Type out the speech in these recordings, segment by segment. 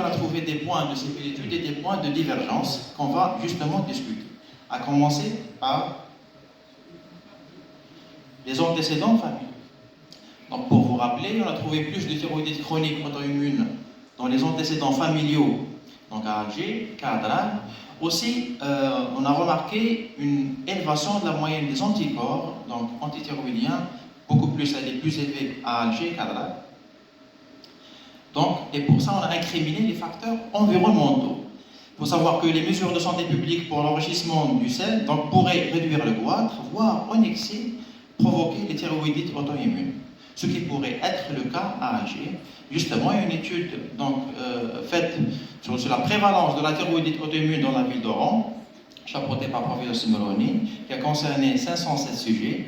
on a trouvé des points de similitude et des points de divergence qu'on va justement discuter. À commencer par les antécédents familiaux. Donc pour vous rappeler, on a trouvé plus de thyroïdite chronique auto-immune dans les antécédents familiaux, donc à Alger qu'à Adrar. Aussi, on a remarqué une élévation de la moyenne des anticorps, donc antithyroïdiens, beaucoup plus, elle est plus élevée à Alger qu'à Adrar. Donc, et pour ça, on a incriminé les facteurs environnementaux. Il faut savoir que les mesures de santé publique pour l'enrichissement du sel donc, pourraient réduire le goitre, voire en excès provoquer les thyroïdites auto-immunes. Ce qui pourrait être le cas à Alger. Justement, il y a une étude donc, faite sur la prévalence de la thyroïdite auto-immune dans la ville d'Oran, chapeautée par le professeur Simoloni, qui a concerné 507 sujets,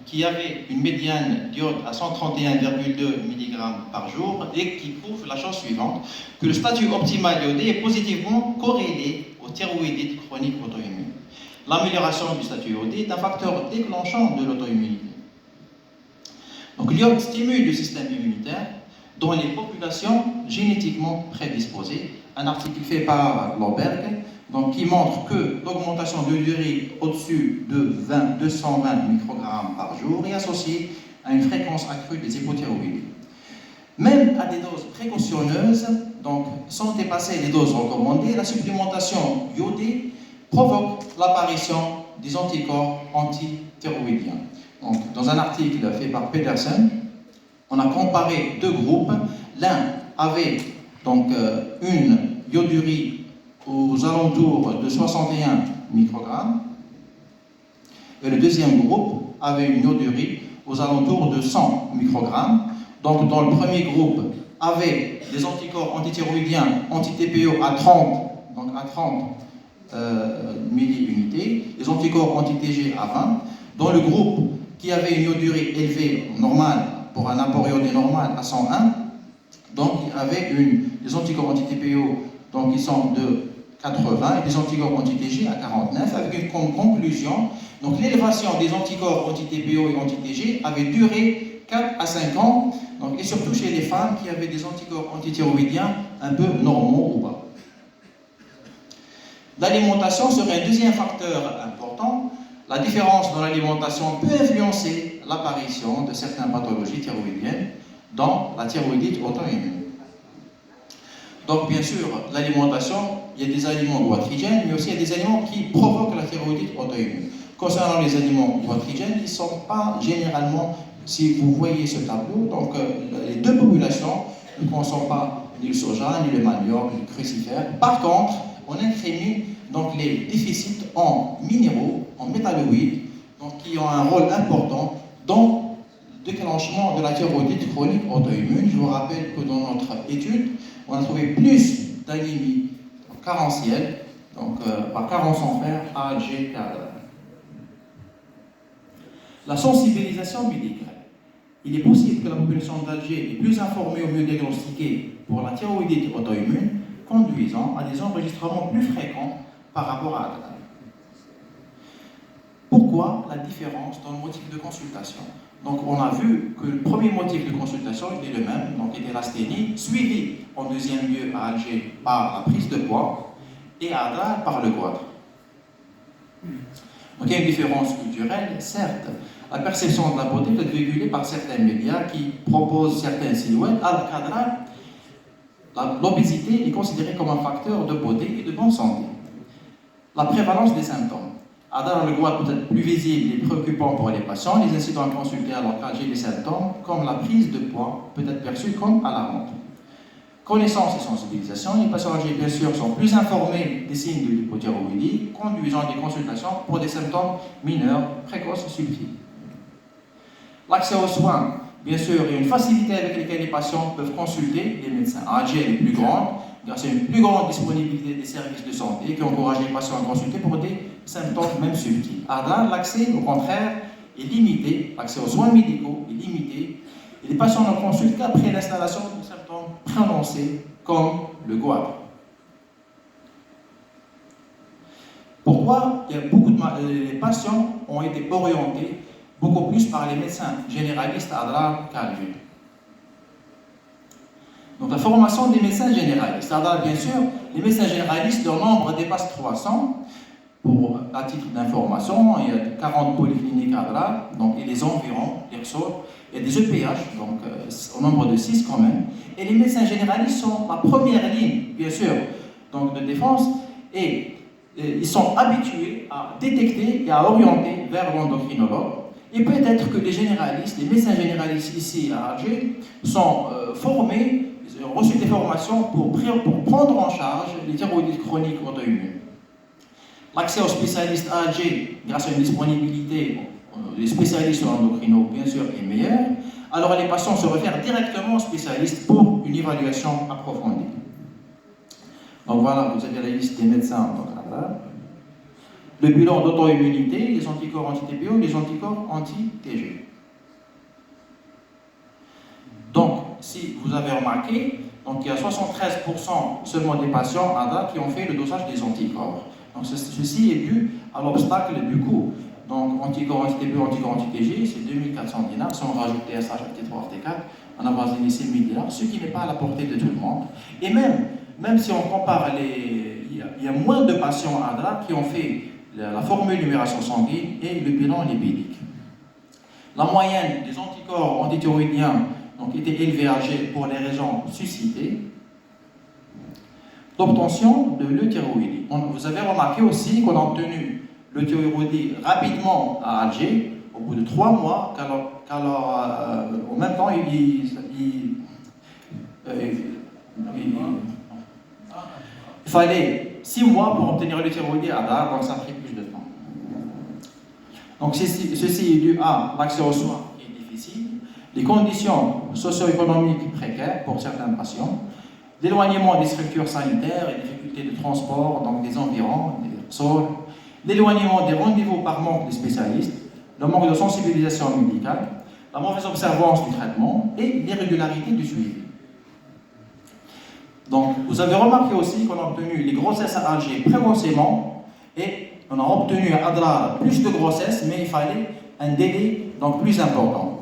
qui avaient une médiane d'iode à 131,2 mg par jour et qui prouve la chose suivante, que le statut optimal iodé est positivement corrélé aux thyroïdites chroniques auto-immunes. L'amélioration du statut iodé est un facteur déclenchant de l'auto-immunité. Donc l'iode stimule le système immunitaire dans les populations génétiquement prédisposées. Un article fait par Lomberg, donc qui montre que l'augmentation de l'urine au-dessus de 220 microgrammes par jour est associée à une fréquence accrue des hypothyroïdies. Même à des doses précautionneuses, donc sans dépasser les doses recommandées, la supplémentation iodée provoque l'apparition des anticorps antithyroïdiens. Donc, dans un article fait par Peterson, on a comparé deux groupes. L'un avait donc une iodurie aux alentours de 61 microgrammes et le deuxième groupe avait une iodurie aux alentours de 100 microgrammes. Donc, dans le premier groupe, avait des anticorps antithyroïdiens anti-TPO à 30, donc à 30 milliunités, les anticorps anti-TG à 20. Dans le groupe qui avait une iodurie élevée, normale, pour un apport iodé normal à 101, donc il y avait des anticorps anti-TPO donc, qui sont de 80 et des anticorps anti-TG à 49, avec une conclusion. Donc l'élévation des anticorps anti-TPO et anti-TG avait duré 4 à 5 ans, donc, et surtout chez les femmes qui avaient des anticorps antithyroïdiens un peu normaux ou bas. L'alimentation serait un deuxième facteur important. La différence dans l'alimentation peut influencer l'apparition de certaines pathologies thyroïdiennes dans la thyroïdite auto-immune. Donc, bien sûr, l'alimentation, il y a des aliments goitrigènes, mais aussi il y a des aliments qui provoquent la thyroïdite auto-immune. Concernant les aliments goitrigènes, ils ne sont pas généralement, si vous voyez ce tableau, donc les deux populations ne consomment pas ni le soja, ni le manioc, ni le crucifère. Par contre, on incrimine donc les déficits en minéraux, en métalloïdes, donc qui ont un rôle important dans le déclenchement de la thyroïdite chronique auto-immune. Je vous rappelle que dans notre étude, on a trouvé plus d'anémie carentielle, donc par carence en fer à Alger qu'à Adrar. La sensibilisation médicale. Il est possible que la population d'Alger est plus informée ou mieux diagnostiquée pour la thyroïdite auto-immune, conduisant à des enregistrements plus fréquents par rapport à Adrar. Pourquoi la différence dans le motif de consultation? Donc on a vu que le premier motif de consultation était le même, donc était l'asthénie, suivi en deuxième lieu à Alger par la prise de poids et à Adrar par le goitre. Donc il y a une différence culturelle, certes. La perception de la beauté peut être véhiculée par certains médias qui proposent certaines silhouettes, alors qu'à Adrar, l'obésité est considérée comme un facteur de beauté et de bonne santé. La prévalence des symptômes. À Adrar, le goitre peut être plus visible et préoccupant pour les patients. Les incidents à consulter alors qu'Alger, les symptômes, comme la prise de poids, peut être perçue comme alarmante. Connaissance et sensibilisation. Les patients âgés, bien sûr, sont plus informés des signes de l'hypothyroïdie, conduisant à des consultations pour des symptômes mineurs, précoces et subtils. L'accès aux soins, bien sûr, il y a une facilité avec laquelle les patients peuvent consulter les médecins. À Alger, elle est plus grande, grâce à une plus grande disponibilité des services de santé qui encourage les patients à consulter pour des symptômes même subtils. À Adrar, l'accès, au contraire, est limité, l'accès aux soins médicaux est limité, et les patients ne consultent qu'après l'installation de symptômes prononcés comme le goitre. Pourquoi les patients ont été orientés beaucoup plus par les médecins généralistes à Adrar qu'à Alger? Donc la formation des médecins généralistes. Alors bien sûr, les médecins généralistes, leur nombre dépasse 300. Pour, à titre d'information, il y a 40 polycliniques à Adrar, donc, et les environs, les ressorts. Il y a des EPH, donc au nombre de 6 quand même. Et les médecins généralistes sont la première ligne, bien sûr, donc, de défense. Et ils sont habitués à détecter et à orienter vers l'endocrinologue. Et peut-être que les généralistes, les médecins généralistes ici à Alger, sont formés, ils ont reçu des formations pour prendre en charge les thyroïdites chroniques auto-immunes. L'accès aux spécialistes à Alger, grâce à une disponibilité des spécialistes en endocrino, bien sûr, est meilleur. Alors les patients se réfèrent directement aux spécialistes pour une évaluation approfondie. Donc voilà, vous avez la liste des médecins. Le bilan d'auto-immunité, les anticorps anti-TPO, les anticorps anti-TG. Donc, si vous avez remarqué, donc il y a 73% seulement des patients à date qui ont fait le dosage des anticorps. Donc ceci est dû à l'obstacle du coût. Donc anticorps anti-TPO, anticorps anti-TG, c'est 2400 dinars. Si on rajoute TSH à T3, T4, on avoisine 6000 dinars, ce qui n'est pas à la portée de tout le monde. Et même si on compare il y a moins de patients à Adrar qui ont fait la formule numération sanguine et le bilan lipidique. La moyenne des anticorps antithyroïdiens était élevée à Alger pour les raisons suscitées. L'obtention de l'euthyroïdie. Vous avez remarqué aussi qu'on a obtenu l'euthyroïdie rapidement à Alger, au bout de 3 mois, au même temps, il fallait 6 mois pour obtenir l'euthyroïdie à Adrar, donc ça a pris plus de temps. Donc ceci est dû à l'accès aux soins qui est difficile, les conditions socio-économiques précaires pour certains patients, l'éloignement des structures sanitaires et des difficultés de transport, donc des environs, des sols, l'éloignement des rendez-vous par manque de spécialistes, le manque de sensibilisation médicale, la mauvaise observance du traitement et l'irrégularité du suivi. Donc, vous avez remarqué aussi qu'on a obtenu les grossesses à Alger précocement et on a obtenu à Adrar plus de grossesses, mais il fallait un délai donc plus important.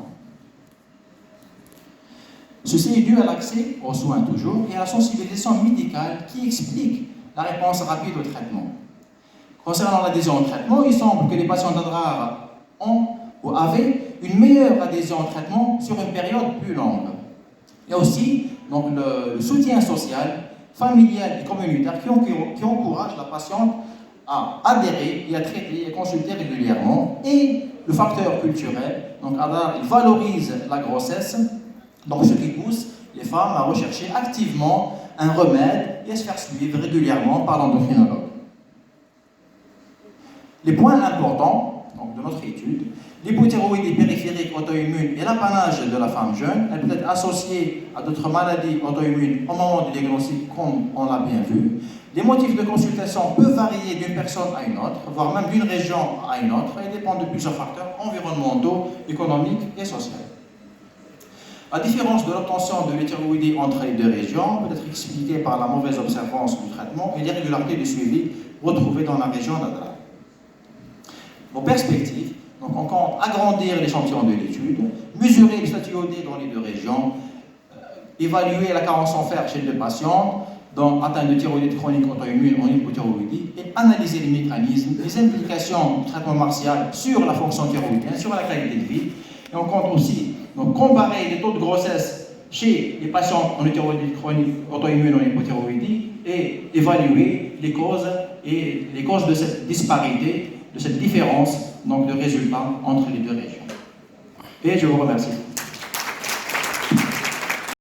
Ceci est dû à l'accès aux soins toujours et à la sensibilisation médicale qui explique la réponse rapide au traitement. Concernant l'adhésion au traitement, il semble que les patients d'Adrar ont ou avaient une meilleure adhésion au traitement sur une période plus longue. Il y a aussi donc, le soutien social, familial et communautaire qui encourage la patiente à adhérer et à traiter et à consulter régulièrement. Et le facteur culturel, donc Adrar il valorise la grossesse, donc ce qui pousse les femmes à rechercher activement un remède et à se faire suivre régulièrement par l'endocrinologue. Les points importants donc, de notre étude, l'hypothyroïdie périphérique auto-immune est l'apanage de la femme jeune. Elle peut être associée à d'autres maladies auto-immunes au moment du diagnostic, comme on l'a bien vu. Les motifs de consultation peuvent varier d'une personne à une autre, voire même d'une région à une autre, et dépendent de plusieurs facteurs environnementaux, économiques et sociaux. La différence de l'obtention de l'hétérothyroïdie entre les deux régions peut être expliquée par la mauvaise observance du traitement et l'irrégularité du suivi retrouvée dans la région d'Adrar. Nos perspectives, donc on compte agrandir l'échantillon de l'étude, mesurer les statiodés dans les deux régions, évaluer la carence en fer chez les patients atteints de thyroïdite chronique auto-immune en hypothyroïdie et analyser les mécanismes, les implications du traitement martial sur la fonction thyroïdienne, sur la qualité de vie. Et on compte aussi comparer les taux de grossesse chez les patients en thyroïdite chronique auto-immune en hypothyroïdie et évaluer les causes de cette disparité, de cette différence de résultats entre les deux régions. Et je vous remercie.